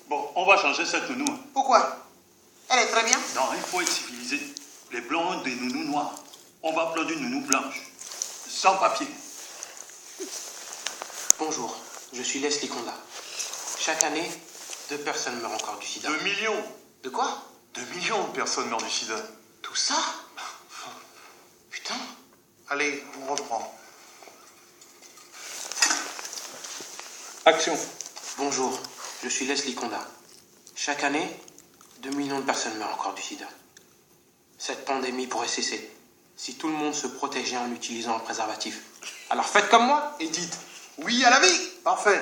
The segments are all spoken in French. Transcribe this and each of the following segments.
Bon, on va changer cette nounou. Pourquoi? Elle est très bien. Non, il faut être civilisé. Les blancs ont des nounous noirs. On va prendre une nounou blanche. Sans papier. Bonjour, je suis Leslie Conda. Chaque année, 2 personnes meurent encore du sida. 2 millions. De quoi? 2 millions de personnes meurent du sida. Tout ça? Putain. Allez, on reprend. Action. Bonjour, je suis Leslie Conda. Chaque année, 2 millions de personnes meurent encore du sida. Cette pandémie pourrait cesser si tout le monde se protégeait en utilisant un préservatif. Alors faites comme moi et dites oui à la vie. Parfait.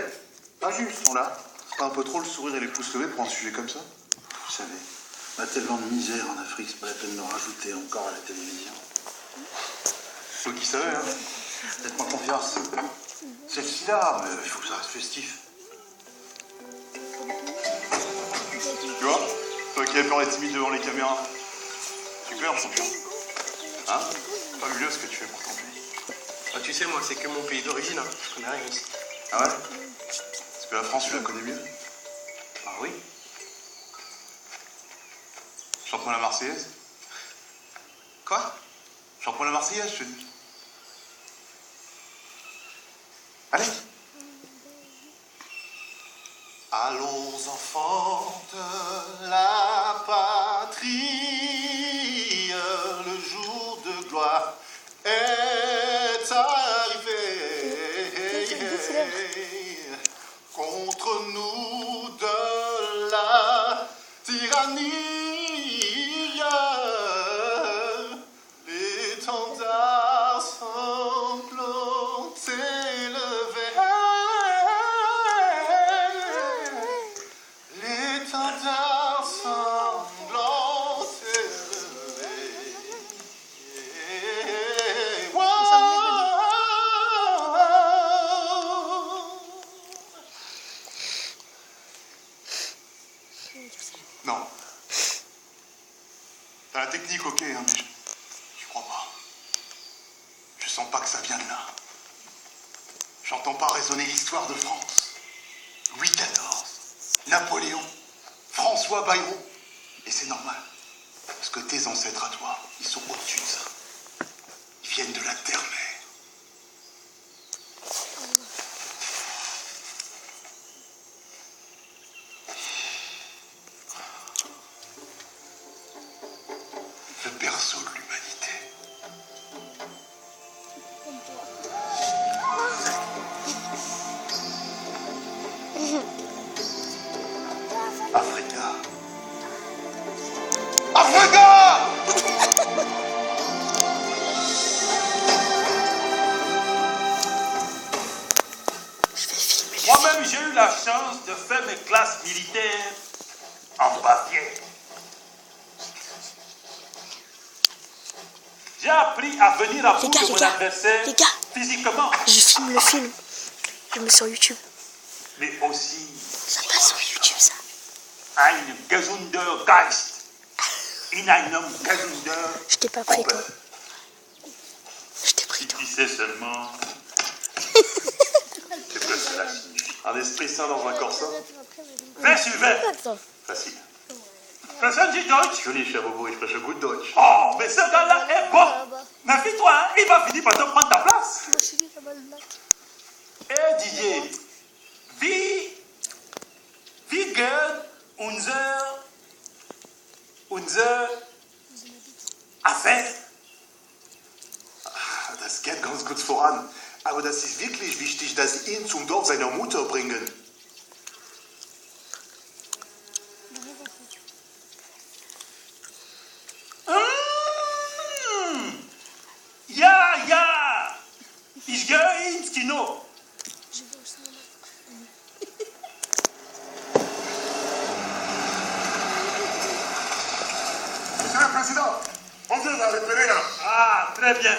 Pas juste, on là. C'est pas un peu trop le sourire et les pouces levés pour un sujet comme ça? Vous savez, on a tellement de misère en Afrique, c'est pas la peine de rajouter encore à la télévision. Toi qui savais, hein? Faites-moi confiance. C'est le sida, mais il faut que ça reste festif. Tu vois? Toi qui as peur d'être timide devant les caméras. Super, champion. Hein? Fabuleux ce que tu fais pour ton pays. Ah, tu sais, moi, c'est que mon pays d'origine. Hein. Je connais rien ici. Ah ouais? Parce que la France, tu la connais mieux. Ah oui? Chante-moi la Marseillaise. Quoi? Chante-moi la Marseillaise, je te dis. Allez. Allons enfants de la patrie, le jour de gloire est arrivé. Contre nous de la tyrannie, l'étendard sanglant élevé. L'étendard sanglant élevé. Non. T'as la technique, ok, hein, mais je crois pas. Je sens pas que ça vient de là. J'entends pas résonner l'histoire de France. Louis XIV, Napoléon, François Bayrou. Et c'est normal. Parce que tes ancêtres à toi, ils sont au-dessus de ça. Ils viennent de la terre-mère. Le berceau de l'humanité. Africa. Africa! Moi-même, j'ai eu la chance de faire mes classes militaires en Bavière. J'ai appris à venir à bout de mon adversaire les gars, physiquement, je filme le film. Je le mets sur YouTube. mais aussi Ça passe sur YouTube, ça. ein gesunder Geist in einem gesunder Je t'ai pas pris, toi. Ober. Je t'ai pris, Si toi. tu sais seulement ce que cela signifie. Un esprit sain dans un corps sain. Wer ist wer? Facile. Personne dit Deutsch. Joli, cher Bobo, ich spreche gut Deutsch. Oh, mais ce gars-là est bon. Méfie-toi, hein, il va finir par te prendre ta place. Eh Didier, wie geht unser Affaire? Das geht ganz gut voran. Aber das ist wirklich wichtig, dass Sie ihn zum Dorf seiner Mutter bringen. Ja, ich gehe ins Kino. Monsieur le Président, on vient d'arriver là. Ah, très bien.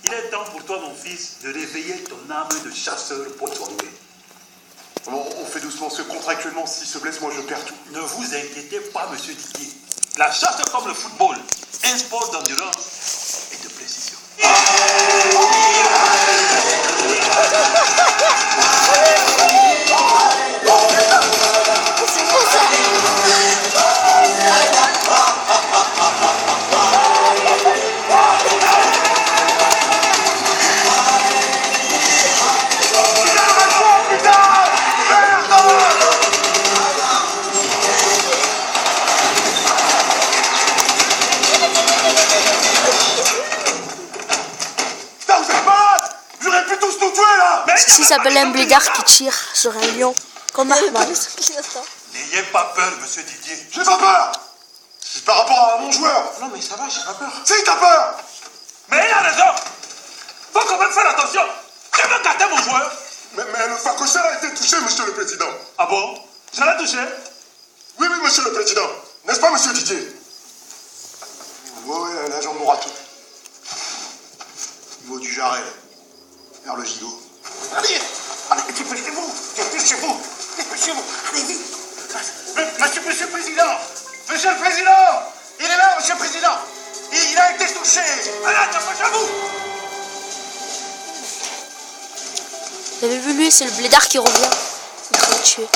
Il est temps pour toi, mon fils, de réveiller ton âme de chasseur poissonnier. Bon, on fait doucement, parce que contractuellement, s'il se blesse, moi je perds tout. Ne vous inquiétez pas, monsieur Didier. La chasse est comme le football, un sport d'endurance et de précision. Ceci s'appelle un blédard qui tire sur un lion comme Ahmad. N'ayez pas peur, monsieur Didier. J'ai pas peur. C'est par rapport à mon joueur. Non, mais ça va, j'ai pas peur. Si, t'as peur. Mais il a raison. Faut quand même faire attention. Tu veux gâter mon joueur. Mais le facochère a été touché, monsieur le président. Ah bon? Je l'ai touché. Oui, monsieur le président. N'est-ce pas, monsieur Didier? Oui, l'agent Mouratou. Au niveau du jarret, vers le gigot. Allez, dépêchez-vous, dépêchez-vous, allez vite. Monsieur le Président, il est là, monsieur le Président. Il a été touché. Allez, dépêchez-vous. Vous avez vu lui, c'est le blédard qui revient. Il va le tuer.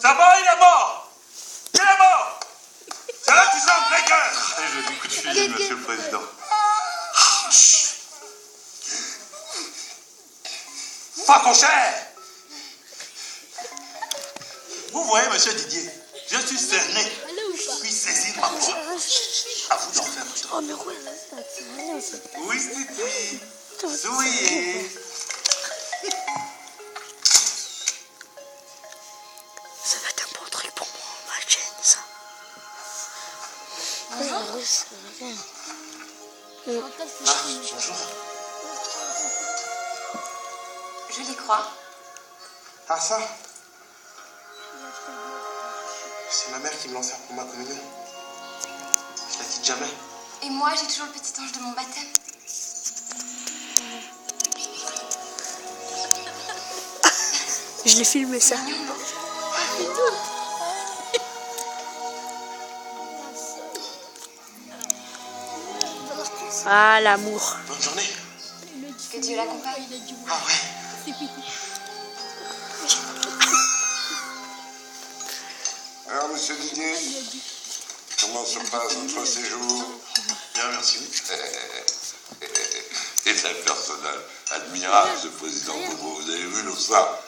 Ça va, il est mort. Il est mort. Ça l'a touché en plein cœur. Allez, je dis coup de fusil, monsieur le président. Facochère. Vous voyez, monsieur Didier, je suis cerné. Je puis saisir ma proie. À vous d'en faire autant. Oh, mais ouais, Oui, Titi. Souriez. ça va être un bon truc pour moi, ma chaîne, ça. Bonjour. Je l'y crois. Ah, ça? C'est ma mère qui me lance pour ma communion. Je la quitte jamais. Et moi, j'ai toujours le petit ange de mon baptême. Je l'ai filmé ça. Ah, l'amour. Bonne journée. Que Dieu l'accompagne. Ah ouais. Alors, monsieur Didier, comment se passe votre séjour? Bien, merci. Et c'est un personnage admirable, ce président Bobo. Vous avez vu l'autre ça?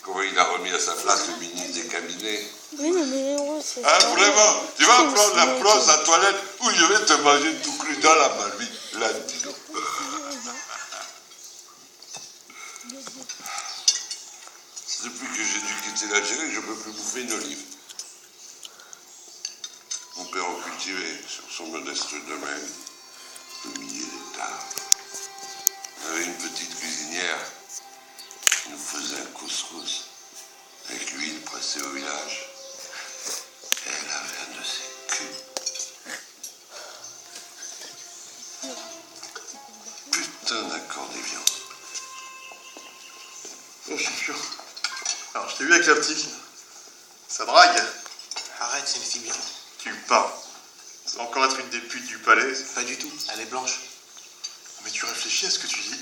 Comment il a remis à sa place le ministre des cabinets? Oui, mais ouais, c'est Hein, vraiment? Tu vas prendre la place à toilette ou je vais te manger tout cru dans la marmite. Là, dis donc. Depuis que j'ai dû quitter l'Algérie, je ne peux plus bouffer une olive. Mon père en cultivait sur son modeste domaine, au milieu des tables. Il avait une petite cuisinière qui nous faisait un couscous avec l'huile pressée au village. Et elle avait un de ses culs. Putain d'accordévion. Oh, je suis sûr. Alors, je t'ai vu avec la petite. Ça drague. Arrête, c'est une fille bien. Tu parles. Ça va encore être une des putes du palais. Pas du tout, elle est blanche. Mais tu réfléchis à ce que tu dis.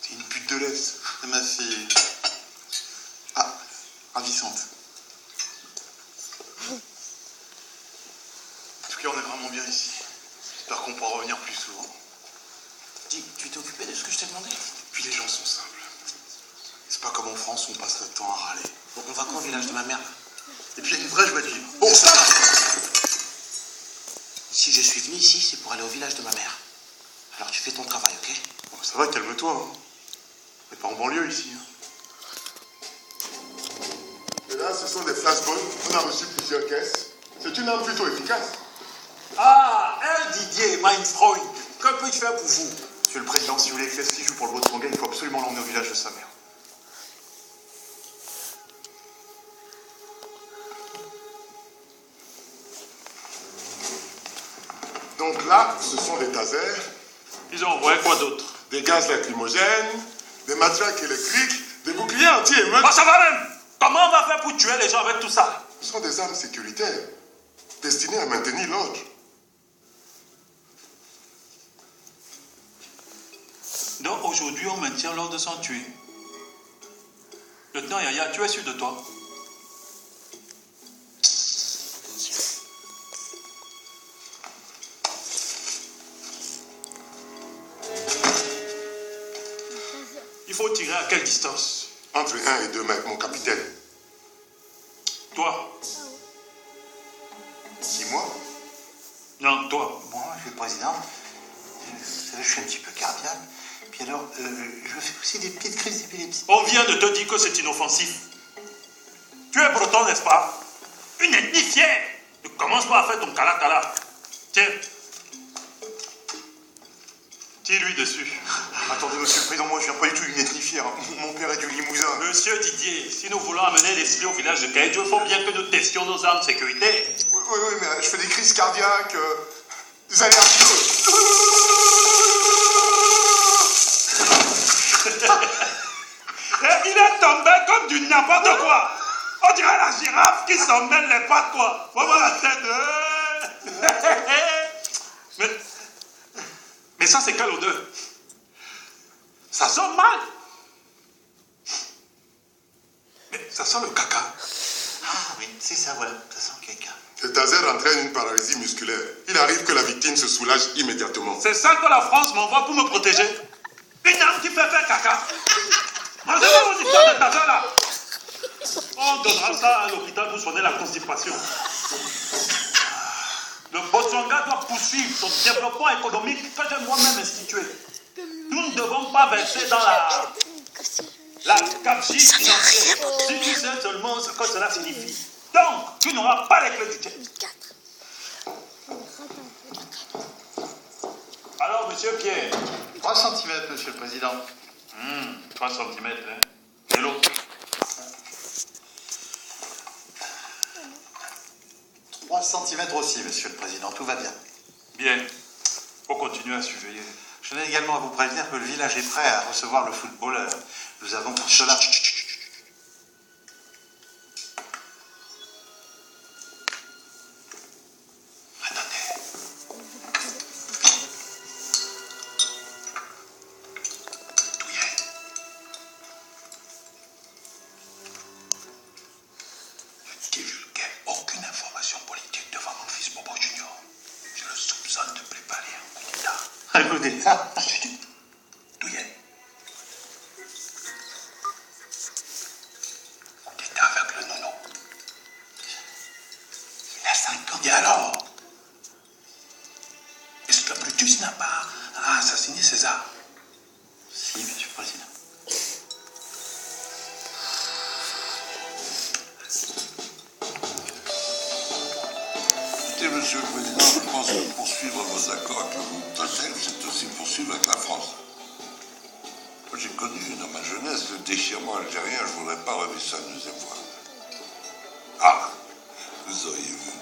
T'es une pute de laisse. C'est ma fille. Ah, ravissante. En tout cas, on est vraiment bien ici. J'espère qu'on pourra revenir plus souvent. Dis, tu t'es occupé de ce que je t'ai demandé? Puis les gens sont simples. C'est pas comme en France où on passe notre temps à râler. Bon, on va quand au village de ma mère? Et puis il y a une vraie joie de vivre. Bon, ça! Si je suis venu ici, c'est pour aller au village de ma mère. Alors tu fais ton travail, ok? Bon, ça va, calme-toi. Hein. On n'est pas en banlieue ici. Hein. Et là, ce sont des flashballs. On a reçu plusieurs caisses. C'est une arme plutôt efficace. Ah, Didier, mein Freund. Que puis-je faire pour vous? Monsieur le Président, si vous voulez que Leslie joue pour le Botswana, il faut absolument l'emmener au village de sa mère. Donc là, ce sont des tasers, Ils ont envoyé quoi d'autre? des gaz lacrymogènes, des matraques électriques, des boucliers anti-émeutes. Ah, ça va même. Comment on va faire pour tuer les gens avec tout ça? Ce sont des armes sécuritaires destinées à maintenir l'ordre. Donc aujourd'hui, on maintient l'ordre sans tuer. Lieutenant Yaya, tu es sûr de toi? Il faut tirer à quelle distance? Entre 1 et 2 mètres, mon capitaine. Toi? Si moi? Non, toi. Moi, monsieur le président, vous savez, je suis un petit peu cardiaque. Puis alors, je fais aussi des petites crises d'épilepsie. On vient de te dire que c'est inoffensif. Tu es breton, n'est-ce pas? Une ethnie fière. Ne commence pas à faire ton cala-cala. Tiens. Tire-lui dessus. Attendez, monsieur le président, moi, je viens pas du tout d'une ethnie fière. Mon père est du Limousin. Monsieur Didier, si nous voulons amener les slios au village de Kaïdjo, il faut bien que nous testions nos armes sécuritaires. Oui, mais je fais des crises cardiaques, des allergies. Il est tombé comme du n'importe quoi. On dirait la girafe qui s'en mêle les pattes, quoi. Faut voir la tête. Mais ça, c'est quelle odeur? Ça sent mal. Mais ça sent le caca. Ah oui, c'est ça, voilà, ça sent quelqu'un. Le taser entraîne une paralysie musculaire. Il arrive que la victime se soulage immédiatement. C'est ça que la France m'envoie pour me protéger. Une arme qui fait faire caca. Mangez-moi vos histoires de taser là. On donnera ça à l'hôpital pour soigner la constipation. Le Botswana doit poursuivre son développement économique que j'ai moi-même institué. Nous ne devons pas verser dans la gabegie financière. Si tu sais seulement ce que cela signifie. Donc, tu n'auras pas les clés du jet. Alors, monsieur Pierre. 3 cm, monsieur le président. 3 cm, hein. Et l'autre? 3 cm aussi, monsieur le président, tout va bien. Bien. Faut continuer à surveiller. Je tenais également à vous prévenir que le village est prêt à recevoir le footballeur. Nous avons pour cela... Aucune information politique devant mon fils Bobo Junior. Je le soupçonne de préparer un coup d'État. Un coup d'État. Douillet. Coup d'État avec le nono. Il a 5 ans. Et alors? Est-ce que Brutus n'a pas assassiné César? Si, monsieur le président. Écoutez, monsieur le président, je pense que poursuivre vos accords avec le groupe Total, c'est aussi poursuivre avec la France. Moi, j'ai connu dans ma jeunesse le déchirement algérien, je ne voudrais pas revivre ça une deuxième fois. Ah, vous auriez vu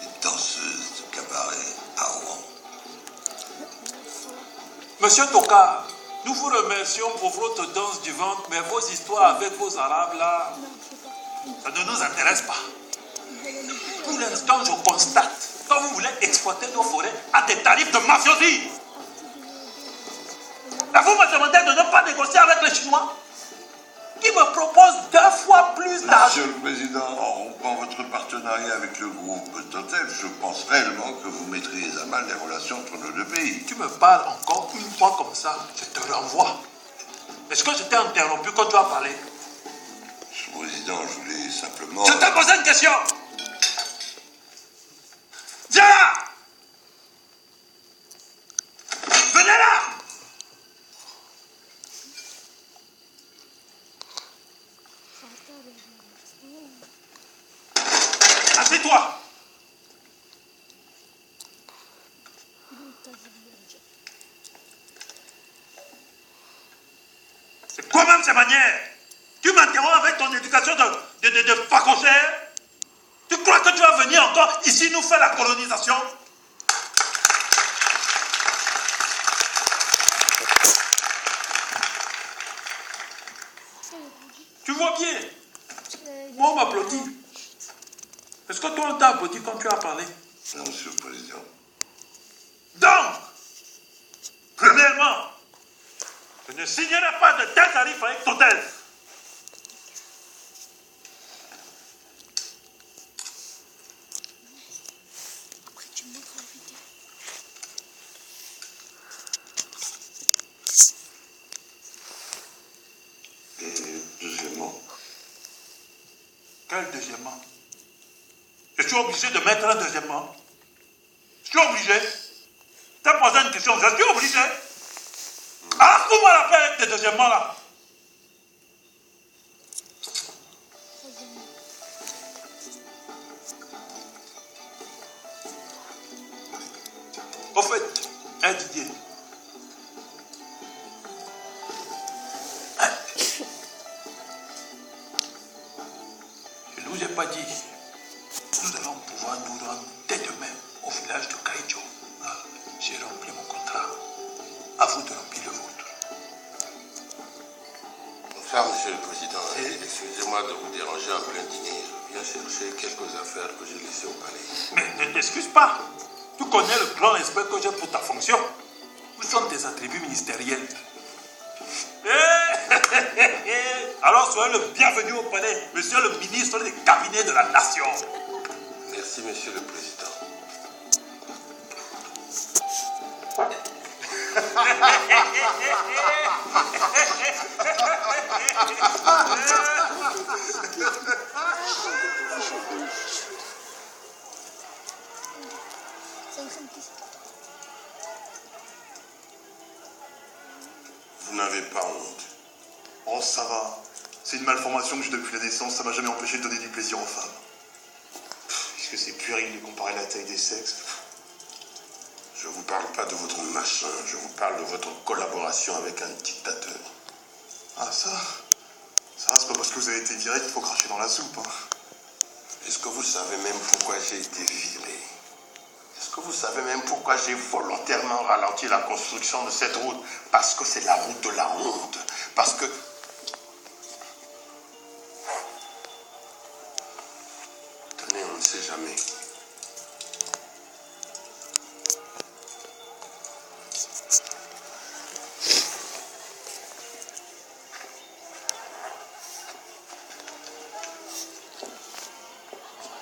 des danseuses de cabaret à Rouen. Monsieur Toka, nous vous remercions pour votre danse du ventre, mais vos histoires avec vos Arabes là, ça ne nous intéresse pas. Pour l'instant, je constate que vous voulez exploiter nos forêts à des tarifs de mafiosi. Et vous me demandez de ne pas négocier avec les Chinois qui me proposent 2 fois plus d'argent. Monsieur le Président, en rompant votre partenariat avec le groupe Total, je pense réellement que vous mettriez à mal les relations entre nos deux pays. Tu me parles encore une fois comme ça, je te renvoie. Est-ce que je t'ai interrompu quand tu as parlé? Monsieur le Président, je voulais simplement... Je t'ai posé une question. Viens là! Venez là! Assieds-toi! C'est quoi même ces manières? Tu m'interromps avec ton éducation de facochère? Tu crois que tu vas venir encore ici nous faire la colonisation? Tu vois bien, Est-ce que toi, on t'a applaudi quand tu as parlé? Non, Monsieur le Président. Donc, premièrement, je ne signerai pas de tel tarif avec Total. Et deuxièmement, Quel deuxièmement? Je suis obligé de mettre un deuxièmement. Je suis obligé. Tu as posé une question, je suis obligé. Alors, comment la faire avec tes deuxièments là? Au fait, un Didier. Je ne vous ai pas dit. Nous allons pouvoir nous rendre dès demain au village de Kaïdjo. J'ai rempli mon contrat. À vous de remplir le vôtre. enfin, Monsieur le Président, excusez-moi de vous déranger en plein dîner. Je viens chercher quelques affaires que j'ai laissées au palais. Mais ne t'excuse pas. Tu connais le grand respect que j'ai pour ta fonction. Où sont tes attributs ministériels? Alors soyez le bienvenu au palais, monsieur le ministre des cabinets de la nation. Merci, Monsieur le Président. Vous n'avez pas honte. Oh, ça va. C'est une malformation que j'ai depuis la naissance, ça m'a jamais empêché de donner du plaisir aux femmes. Est-ce que c'est puéril de comparer la taille des sexes? Je ne vous parle pas de votre machin, je vous parle de votre collaboration avec un dictateur. Ah, ça c'est pas parce que vous avez été viré qu'il faut cracher dans la soupe, hein. Est-ce que vous savez même pourquoi j'ai été viré? Est-ce que vous savez même pourquoi j'ai volontairement ralenti la construction de cette route? Parce que c'est la route de la honte. Parce que... Tenez, on ne sait jamais.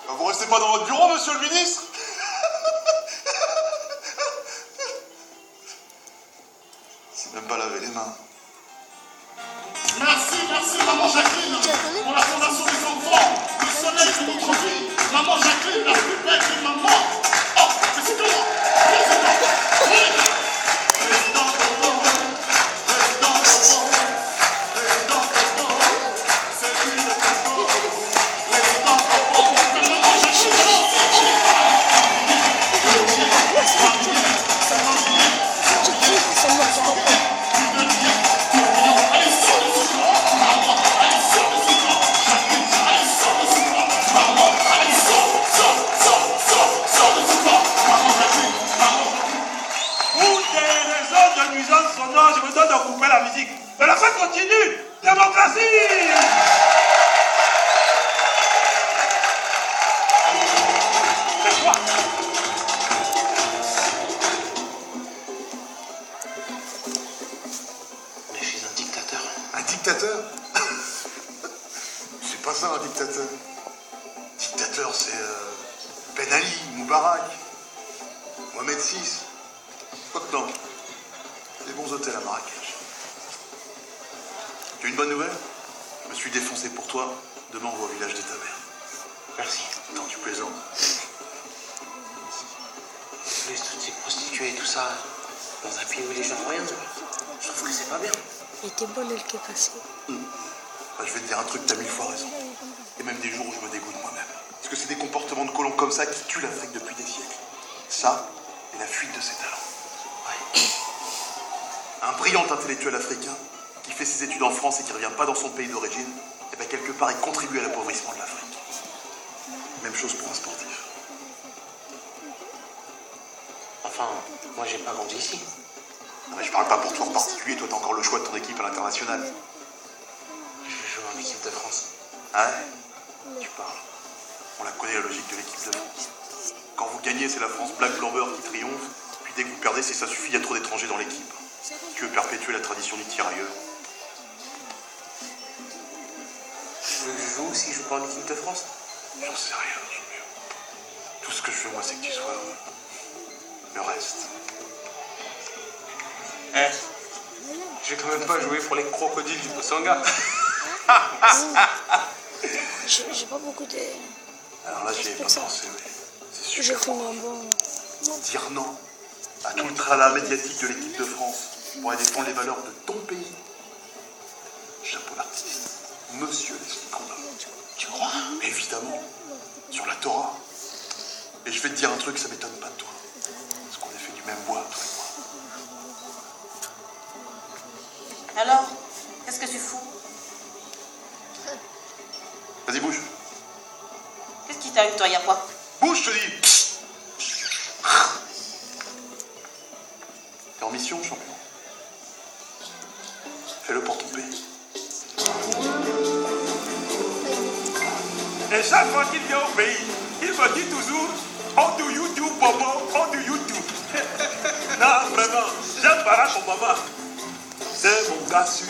Vous restez pas dans votre bureau, monsieur le ministre? C'est même pas laver les mains. Merci, maman Jacqueline, pour la fondation des enfants, le soleil de notre vie. Maman Jacqueline, la plus belle des mamans. Oh, mais c'est comment? Je me donne de couper la musique. Mais la fête continue. Démocratie. C'est quoi? Mais je suis un dictateur. Un dictateur? C'est pas ça, un dictateur. Dictateur, c'est Ben Ali, Moubarak, Mohamed VI. Quoi que non. Des bons hôtels à Marrakech. Tu as une bonne nouvelle? Je me suis défoncé pour toi. Demain, on va au village de ta mère. Merci. Non, tu plaisantes. En plus, toutes ces prostituées et tout ça, dans un pays où les gens ont rien, je trouve que c'est pas bien. Elle était bonne, elle qui est passée. Bah, je vais te dire un truc, t'as 1000 fois raison. Et même des jours où je me dégoûte moi-même. Parce que c'est des comportements de colons comme ça qui tuent l'Afrique depuis des siècles. Ça, et la fuite de ses talents. Ouais. Un brillant intellectuel africain qui fait ses études en France et qui ne revient pas dans son pays d'origine, et bien quelque part il contribue à l'appauvrissement de l'Afrique. Même chose pour un sportif. Enfin, moi j'ai pas grandi ici. Non, mais je parle pas pour toi en particulier, toi t'as encore le choix de ton équipe à l'international. Je vais jouer en équipe de France. Ah ouais? Tu parles. On la connaît, la logique de l'équipe de France. Quand vous gagnez, c'est la France black blanc-beurre qui triomphe. Puis dès que vous perdez, c'est ça suffit, il y a trop d'étrangers dans l'équipe. Tu veux perpétuer la tradition du tirailleur. Tu veux que je joue si je joue pas en équipe de France? J'en sais rien, Jean-Pierre. Tout ce que je veux, moi, c'est que tu sois heureux. Le reste. Eh, je vais quand même pas jouer pour les crocodiles du Bosanga. J'ai pas beaucoup de... Alors là, j'y ai pas pensé, oui. C'est J'ai super. fait mon bon... Dire non à tout le tralala médiatique de l'équipe de France pour aller défendre les valeurs de ton pays. Chapeau d'artiste. Monsieur Leslie Condom. Tu crois? Évidemment. Sur la Torah. Et je vais te dire un truc, ça m'étonne pas de toi. Parce qu'on est fait du même bois, toi et moi. Alors, qu'est-ce que tu fous? Vas-y, bouge. Qu'est-ce qui t'arrive, toi, y'a quoi? Bouge, je te dis. T'es en mission, champion. Fais-le pour ton pays. Et chaque fois qu'il vient au pays, il me dit toujours how do you do, Bobo? How do you do? Non, vraiment, j'aime Barack Obama. C'est mon gars sûr.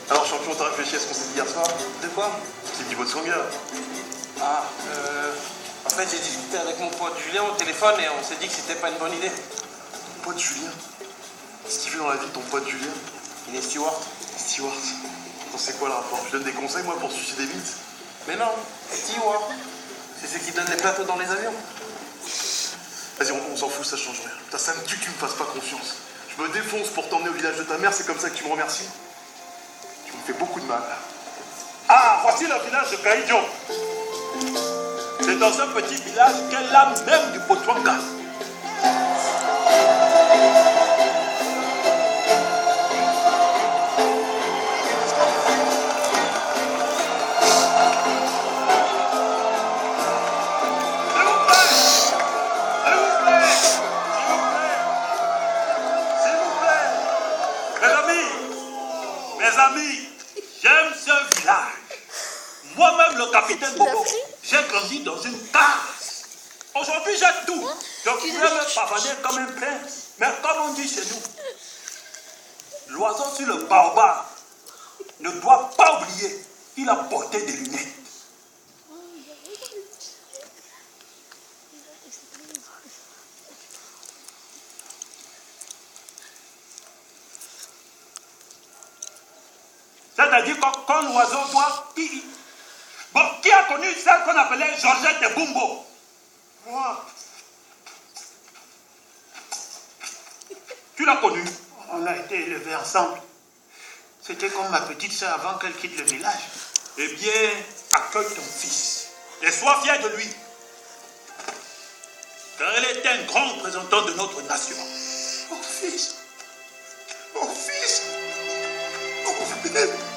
Alors, champion, t'as réfléchi à ce qu'on s'est dit hier soir? De quoi? C'est du Botswana. Ah, en fait, j'ai discuté avec mon pote Julien au téléphone et on s'est dit que c'était pas une bonne idée. Ton pote Julien? Qu'est-ce qu'il fait dans la vie, ton pote Julien? Il est steward. Steward. C'est quoi le rapport? Je donne des conseils, moi, pour suicider vite? Mais non, steward. C'est ceux qui donnent les plateaux dans les avions. Vas-y, on s'en fout, ça change rien. Putain, ça me tue que tu me fasses pas confiance. Je me défonce pour t'emmener au village de ta mère, c'est comme ça que tu me remercies? Tu me fais beaucoup de mal. Ah, voici le village de Kaïdjo. C'est dans un petit village qu'est l'âme même du Botswana. J'aime ce village. Moi-même, le capitaine Bobo, j'ai grandi dans une case. Aujourd'hui, j'ai tout. Je pourrais me pavaner comme un prince. Mais comme on dit chez nous, l'oiseau sur le baobab ne doit pas oublier qu'il a porté des lunettes. C'est-à-dire quand l'oiseau doit... Bon, qui a connu celle qu'on appelait Georgette de Bumbo? Moi, Tu l'as connue? on a été élevés ensemble. C'était comme ma petite sœur avant qu'elle quitte le village. Eh bien, accueille ton fils et sois fier de lui. Car elle est un grand représentant de notre nation. Mon fils! Mon fils! Mon fils!